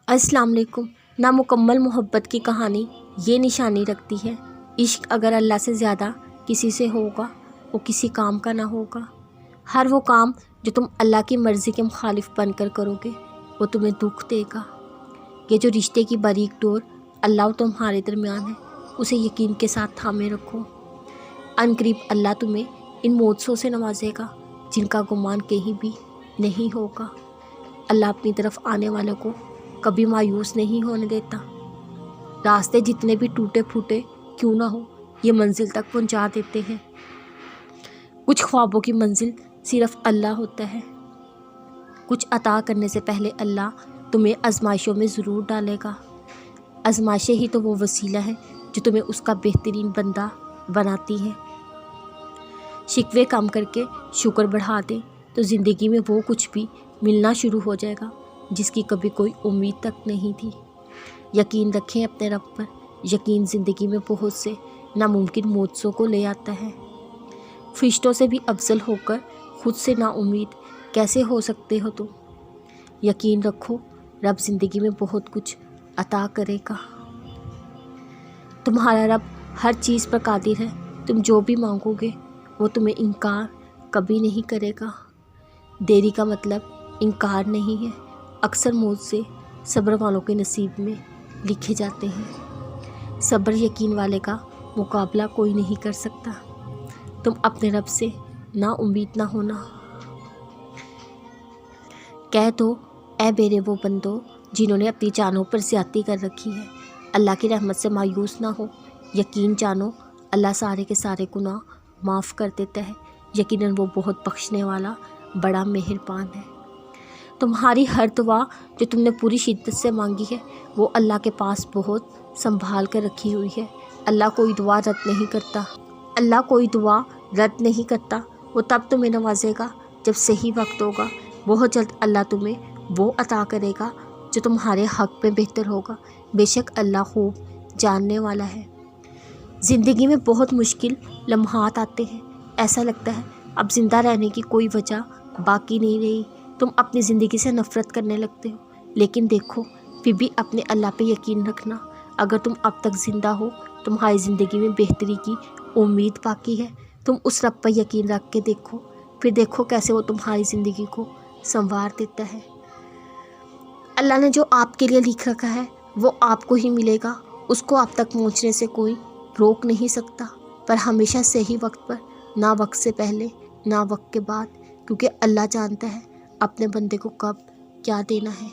अस्सलाम वालेकुम। नामुकम्मल मोहब्बत की कहानी ये निशानी रखती है, इश्क अगर अल्लाह से ज़्यादा किसी से होगा वो किसी काम का ना होगा। हर वो काम जो तुम अल्लाह की मर्ज़ी के मुखालिफ बनकर करोगे वो तुम्हें दुख देगा। ये जो रिश्ते की बारीक डोर अल्लाह और तुम्हारे दरमियान है, उसे यकीन के साथ थामे रखो। अनकरीब अल्लाह तुम्हें इन मौजों से नवाजेगा जिनका गुमान कहीं भी नहीं होगा। अल्लाह अपनी तरफ आने वालों को कभी मायूस नहीं होने देता। रास्ते जितने भी टूटे फूटे क्यों ना हो, ये मंजिल तक पहुंचा देते हैं। कुछ ख्वाबों की मंजिल सिर्फ अल्लाह होता है। कुछ अता करने से पहले अल्लाह तुम्हें आजमाइशों में ज़रूर डालेगा। आजमाइशें ही तो वो वसीला है जो तुम्हें उसका बेहतरीन बंदा बनाती है। शिकवे कम करके शुक्र बढ़ा दे तो ज़िंदगी में वो कुछ भी मिलना शुरू हो जाएगा जिसकी कभी कोई उम्मीद तक नहीं थी। यकीन रखें अपने रब पर। यकीन ज़िंदगी में बहुत से नामुमकिन मौजों को ले आता है। फरिश्तों से भी अफजल होकर खुद से नाउम्मीद कैसे हो सकते हो तुम। यकीन रखो रब ज़िंदगी में बहुत कुछ अता करेगा। तुम्हारा रब हर चीज़ पर कादिर है। तुम जो भी मांगोगे वो तुम्हें इनकार कभी नहीं करेगा। देरी का मतलब इनकार नहीं है। अक्सर मौत से सब्र वालों के नसीब में लिखे जाते हैं। सब्र यकीन वाले का मुकाबला कोई नहीं कर सकता। तुम अपने रब से ना उम्मीद ना होना। कह दो ऐ मेरे वो बंदो जिन्होंने अपनी जानों पर ज़्यादती कर रखी है, अल्लाह की रहमत से मायूस ना हो। यकीन जानो अल्लाह सारे के सारे गुनाह माफ़ कर देता है। यकीनन वो बहुत बख्शने वाला बड़ा मेहरबान है। तुम्हारी हर दुआ जो तुमने पूरी शिद्दत से मांगी है वो अल्लाह के पास बहुत संभाल कर रखी हुई है। अल्लाह कोई दुआ रद्द नहीं करता। अल्लाह कोई दुआ रद्द नहीं करता। वो तब तुम्हें नवाजेगा जब सही वक्त होगा। बहुत जल्द अल्लाह तुम्हें वो अता करेगा जो तुम्हारे हक़ में बेहतर होगा। बेशक अल्लाह खूब जानने वाला है। ज़िंदगी में बहुत मुश्किल लम्हात आते हैं। ऐसा लगता है अब ज़िंदा रहने की कोई वजह बाकी नहीं रही। तुम अपनी ज़िंदगी से नफ़रत करने लगते हो, लेकिन देखो फिर भी अपने अल्लाह पे यकीन रखना। अगर तुम अब तक ज़िंदा हो, तुम्हारी ज़िंदगी में बेहतरी की उम्मीद बाकी है। तुम उस रब पर यकीन रख के देखो, फिर देखो कैसे वो तुम्हारी ज़िंदगी को संवार देता है। अल्लाह ने जो आपके लिए लिख रखा है वो आपको ही मिलेगा। उसको आप तक पहुँचने से कोई रोक नहीं सकता, पर हमेशा सही वक्त पर, ना वक्त से पहले ना वक्त के बाद, क्योंकि अल्लाह जानता है अपने बंदे को कब क्या देना है।